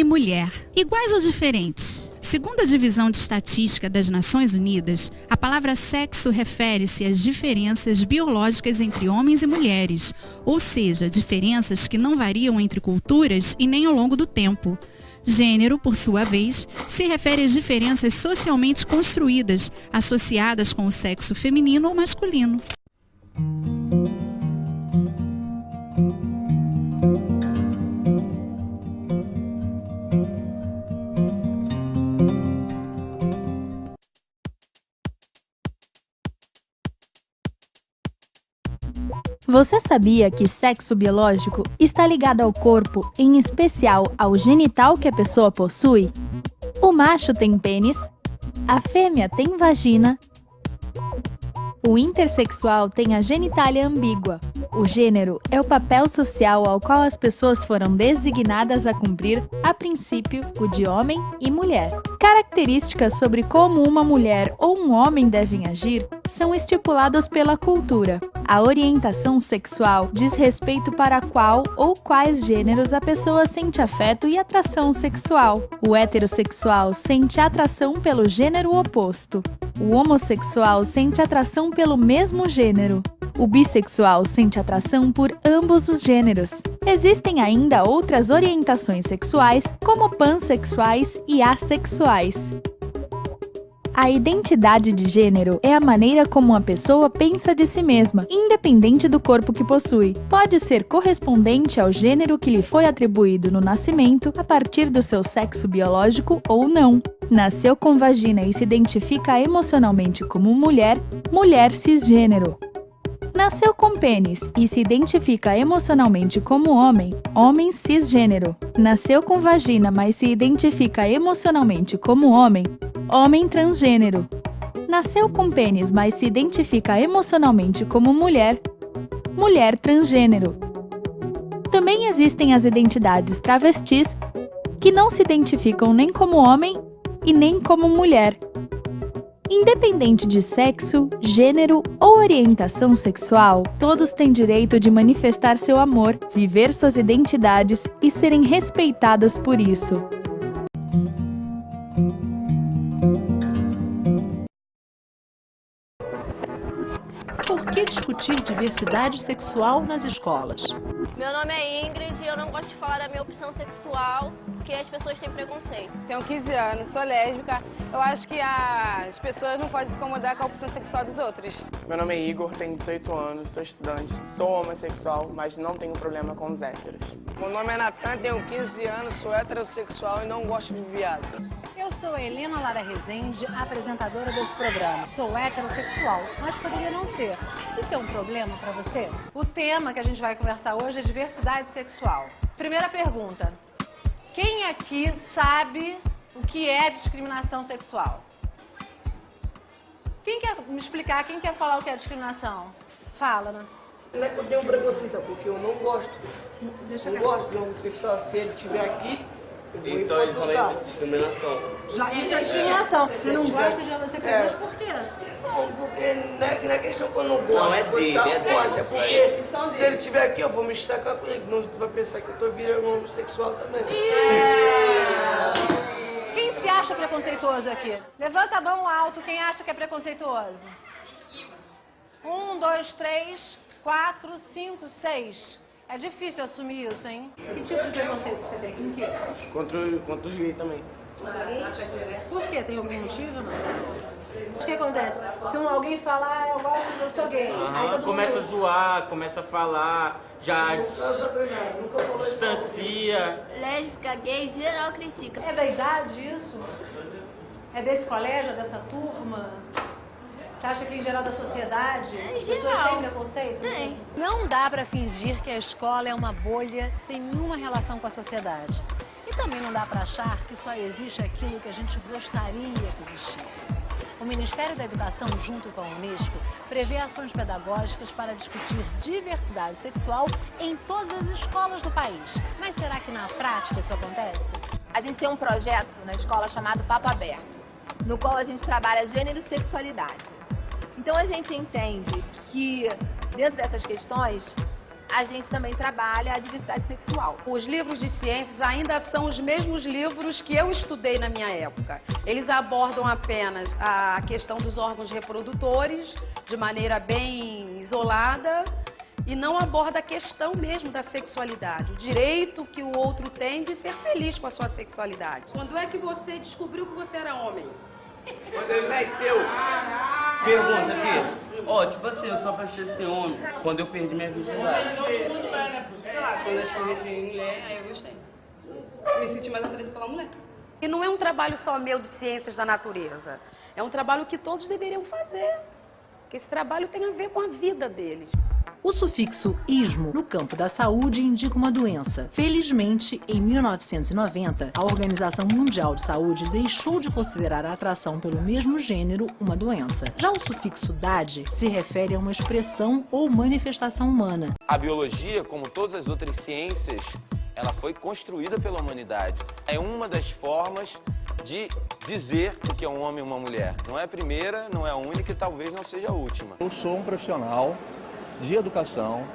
mulher, iguais ou diferentes? Segundo a Divisão de Estatística das Nações Unidas, a palavra sexo refere-se às diferenças biológicas entre homens e mulheres, ou seja, diferenças que não variam entre culturas e nem ao longo do tempo. Gênero, por sua vez, se refere às diferenças socialmente construídas, associadas com o sexo feminino ou masculino. Você sabia que sexo biológico está ligado ao corpo, em especial ao genital que a pessoa possui? O macho tem pênis, a fêmea tem vagina, o intersexual tem a genitália ambígua. O gênero é o papel social ao qual as pessoas foram designadas a cumprir, a princípio, o de homem e mulher. Características sobre como uma mulher ou um homem devem agir são estipuladas pela cultura. A orientação sexual diz respeito para qual ou quais gêneros a pessoa sente afeto e atração sexual. O heterossexual sente atração pelo gênero oposto. O homossexual sente atração pelo mesmo gênero. O bissexual sente atração por ambos os gêneros. Existem ainda outras orientações sexuais, como pansexuais e assexuais. A identidade de gênero é a maneira como uma pessoa pensa de si mesma, independente do corpo que possui. Pode ser correspondente ao gênero que lhe foi atribuído no nascimento, a partir do seu sexo biológico ou não. Nasceu com vagina e se identifica emocionalmente como mulher, mulher cisgênero. Nasceu com pênis e se identifica emocionalmente como homem, homem cisgênero. Nasceu com vagina, mas se identifica emocionalmente como homem, homem transgênero. Nasceu com pênis, mas se identifica emocionalmente como mulher, mulher transgênero. Também existem as identidades travestis, que não se identificam nem como homem e nem como mulher. Independente de sexo, gênero ou orientação sexual, todos têm direito de manifestar seu amor, viver suas identidades e serem respeitadas por isso. Por que discutir diversidade sexual nas escolas? Meu nome é Ingrid e eu não gosto de falar da minha opção sexual, porque as pessoas têm preconceito. Tenho 15 anos, sou lésbica. Eu acho que as pessoas não podem se incomodar com a opção sexual dos outros. Meu nome é Igor, tenho 18 anos, sou estudante, sou homossexual, mas não tenho problema com os héteros. Meu nome é Natan, tenho 15 anos, sou heterossexual e não gosto de viado. Eu sou a Helena Lara Rezende, apresentadora desse programa. Sou heterossexual, mas poderia não ser. Isso é um problema para você? O tema que a gente vai conversar hoje é diversidade sexual. Primeira pergunta. Quem aqui sabe o que é discriminação sexual? Quem quer me explicar? Quem quer falar o que é discriminação? Fala, né? Não é que eu tenho preconceito, é porque eu não gosto. Não gosto de homossexual. Se ele estiver aqui, eu vou então ele fala de discriminação. Já isso é discriminação. Você não gosta de homossexual, mas por quê? Não, porque não é questão que eu não gosto. Não é dele, é dele. É porque se ele estiver aqui, eu vou me destacar com ele. Não, tu vai pensar que eu tô virando homossexual também. Quem se acha preconceituoso aqui? Levanta a mão alto quem acha que é preconceituoso. 1, 2, 3, 4, 5, 6. É difícil assumir isso, hein? Que tipo de preconceito você tem? Com o quê? Contra os gays também. Por quê? Tem algum motivo, não? O que acontece? Se alguém falar, eu sou gay. Aí todo começa mundo... a zoar, começa a falar, já distancia. Lésbica, gay, geral critica. É da idade isso? É desse colégio, dessa turma? Você acha que em geral da sociedade as pessoas têm preconceito? Tem. Não dá pra fingir que a escola é uma bolha sem nenhuma relação com a sociedade. E também não dá pra achar que só existe aquilo que a gente gostaria que existisse. O Ministério da Educação, junto com a Unesco, prevê ações pedagógicas para discutir diversidade sexual em todas as escolas do país. Mas será que na prática isso acontece? A gente tem um projeto na escola chamado Papo Aberto, no qual a gente trabalha gênero e sexualidade. Então a gente entende que, dentro dessas questões, a gente também trabalha a diversidade sexual. Os livros de ciências ainda são os mesmos livros que eu estudei na minha época. Eles abordam apenas a questão dos órgãos reprodutores de maneira bem isolada e não aborda a questão mesmo da sexualidade, o direito que o outro tem de ser feliz com a sua sexualidade. Quando é que você descobriu que você era homem? Quando ele nasceu. Pergunta aqui. Ó, tipo assim, eu só passei a ser homem quando eu perdi minha virgindade. Sei lá, quando eu experimentei mulher, aí eu gostei. Me senti mais atraída pela mulher. E não é um trabalho só meu de ciências da natureza. É um trabalho que todos deveriam fazer. Porque esse trabalho tem a ver com a vida deles. O sufixo ismo no campo da saúde indica uma doença. Felizmente, em 1990, a Organização Mundial de Saúde deixou de considerar a atração pelo mesmo gênero uma doença. Já o sufixo dade se refere a uma expressão ou manifestação humana. A biologia, como todas as outras ciências, ela foi construída pela humanidade. É uma das formas de dizer o que é um homem e uma mulher. Não é a primeira, não é a única e talvez não seja a última. Eu sou um profissional de educação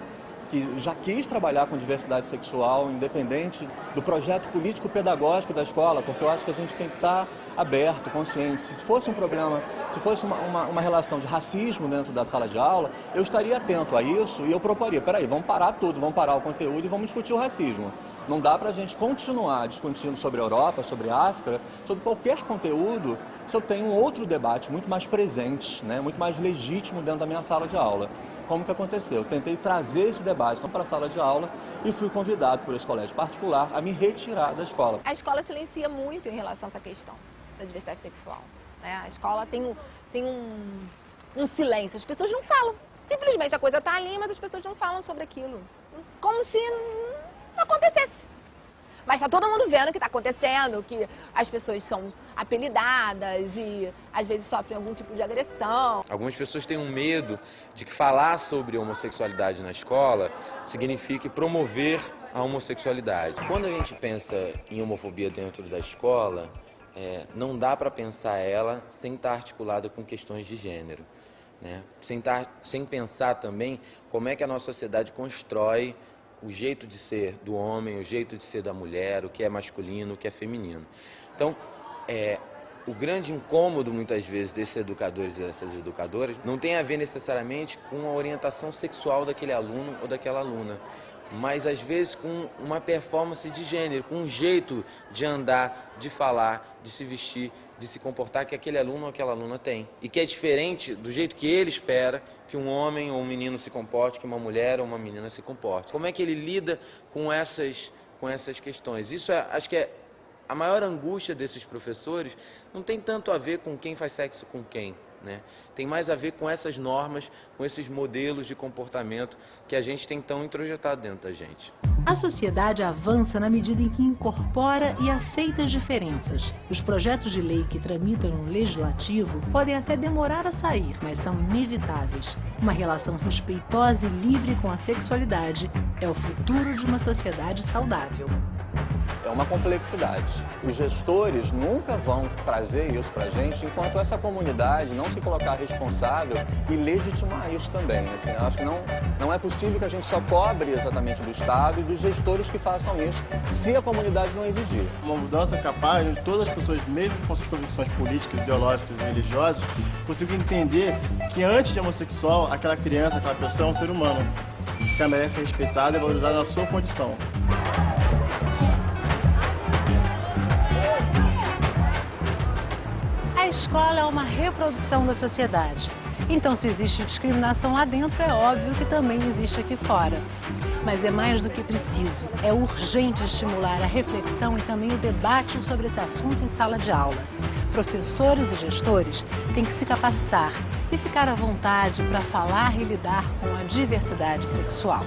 que já quis trabalhar com diversidade sexual, independente do projeto político-pedagógico da escola, porque eu acho que a gente tem que estar aberto, consciente. Se fosse um problema, se fosse uma relação de racismo dentro da sala de aula, eu estaria atento a isso e eu proporia, peraí, vamos parar tudo, vamos parar o conteúdo e vamos discutir o racismo. Não dá pra gente continuar discutindo sobre a Europa, sobre a África, sobre qualquer conteúdo, se eu tenho um outro debate muito mais presente, né, muito mais legítimo dentro da minha sala de aula. Como que aconteceu? Eu tentei trazer esse debate para a sala de aula e fui convidado por esse colégio particular a me retirar da escola. A escola silencia muito em relação a essa questão da diversidade sexual, né? A escola tem um silêncio, as pessoas não falam. Simplesmente a coisa está ali, mas as pessoas não falam sobre aquilo. Como se não acontecesse. Mas está todo mundo vendo o que está acontecendo, que as pessoas são apelidadas e às vezes sofrem algum tipo de agressão. Algumas pessoas têm um medo de que falar sobre homossexualidade na escola signifique promover a homossexualidade. Quando a gente pensa em homofobia dentro da escola, não dá para pensar ela sem estar articulada com questões de gênero, né? Sem pensar também como é que a nossa sociedade constrói o jeito de ser do homem, o jeito de ser da mulher, o que é masculino, o que é feminino. Então, o grande incômodo, muitas vezes, desses educadores e dessas educadoras não tem a ver necessariamente com a orientação sexual daquele aluno ou daquela aluna, mas, às vezes, com uma performance de gênero, com um jeito de andar, de falar, de se vestir, de se comportar que aquele aluno ou aquela aluna tem. E que é diferente do jeito que ele espera que um homem ou um menino se comporte, que uma mulher ou uma menina se comporte. Como é que ele lida com essas questões? Isso acho que é a maior angústia desses professores. Não tem tanto a ver com quem faz sexo com quem, né? Tem mais a ver com essas normas, com esses modelos de comportamento que a gente tem tão introjetado dentro da gente. A sociedade avança na medida em que incorpora e aceita as diferenças. Os projetos de lei que tramitam no legislativo podem até demorar a sair, mas são inevitáveis. Uma relação respeitosa e livre com a sexualidade é o futuro de uma sociedade saudável. É uma complexidade. Os gestores nunca vão trazer isso pra gente enquanto essa comunidade não se colocar responsável e legitimar isso também. Assim, eu acho que não é possível que a gente só cobre exatamente do Estado e dos gestores que façam isso, se a comunidade não exigir. Uma mudança capaz de todas as pessoas, mesmo com suas convicções políticas, ideológicas e religiosas, consigam entender que antes de homossexual, aquela criança, aquela pessoa é um ser humano, que ela merece ser respeitada e valorizada na sua condição. A escola é uma reprodução da sociedade. Então, se existe discriminação lá dentro, é óbvio que também existe aqui fora. Mas é mais do que preciso. É urgente estimular a reflexão e também o debate sobre esse assunto em sala de aula. Professores e gestores têm que se capacitar e ficar à vontade para falar e lidar com a diversidade sexual.